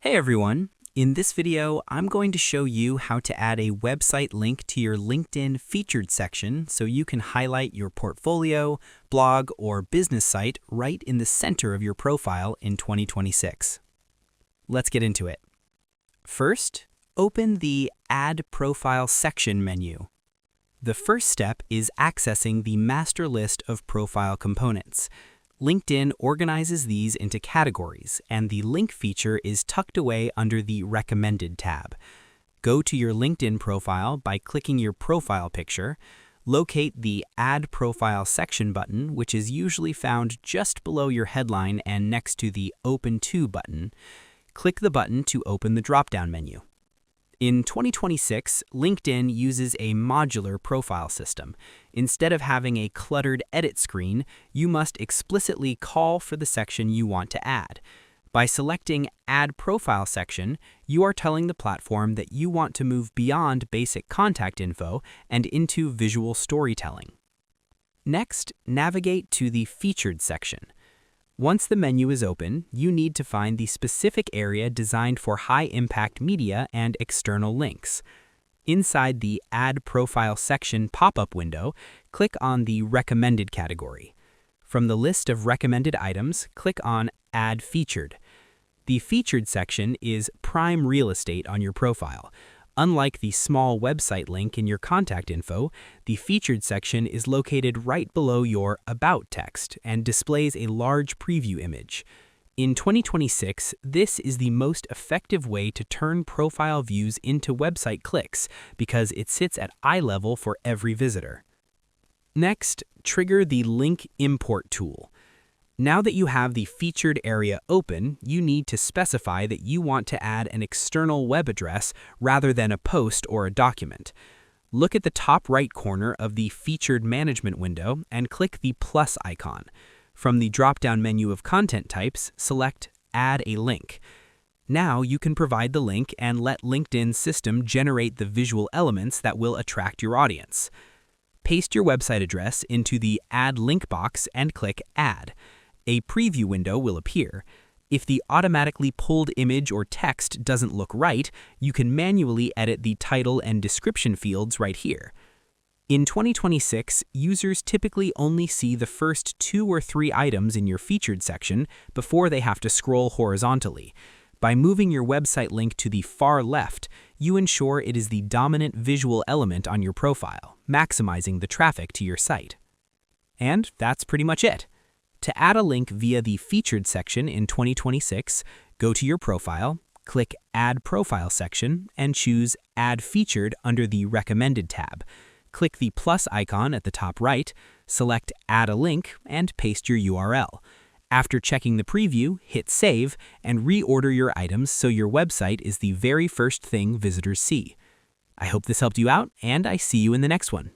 Hey everyone! In this video, I'm going to show you how to add a website link to your LinkedIn featured section so you can highlight your portfolio, blog, or business site right in the center of your profile in 2026. Let's get into it. First, open the Add Profile Section menu. The first step is accessing the master list of profile components. LinkedIn organizes these into categories, and the link feature is tucked away under the Recommended tab. Go to your LinkedIn profile by clicking your profile picture. Locate the Add Profile Section button, which is usually found just below your headline and next to the Open To button. Click the button to open the drop-down menu. In 2026, LinkedIn uses a modular profile system. Instead of having a cluttered edit screen, you must explicitly call for the section you want to add. By selecting Add Profile Section, you are telling the platform that you want to move beyond basic contact info and into visual storytelling. Next, navigate to the Featured section. Once the menu is open, you need to find the specific area designed for high-impact media and external links. Inside the Add Profile Section pop-up window, click on the Recommended category. From the list of recommended items, click on Add Featured. The Featured section is prime real estate on your profile. Unlike the small website link in your contact info, the Featured section is located right below your About text and displays a large preview image. In 2026, this is the most effective way to turn profile views into website clicks because it sits at eye level for every visitor. Next, trigger the Link Import tool. Now that you have the featured area open, you need to specify that you want to add an external web address rather than a post or a document. Look at the top right corner of the Featured Management window and click the plus icon. From the drop-down menu of content types, select Add a Link. Now you can provide the link and let LinkedIn's system generate the visual elements that will attract your audience. Paste your website address into the Add Link box and click Add. A preview window will appear. If the automatically pulled image or text doesn't look right, you can manually edit the title and description fields right here. In 2026, users typically only see the first 2 or 3 items in your featured section before they have to scroll horizontally. By moving your website link to the far left, you ensure it is the dominant visual element on your profile, maximizing the traffic to your site. And that's pretty much it. To add a link via the Featured section in 2026, go to your profile, click Add Profile Section, and choose Add Featured under the Recommended tab. Click the plus icon at the top right, select Add a Link, and paste your URL. After checking the preview, hit Save, and reorder your items so your website is the very first thing visitors see. I hope this helped you out, and I see you in the next one.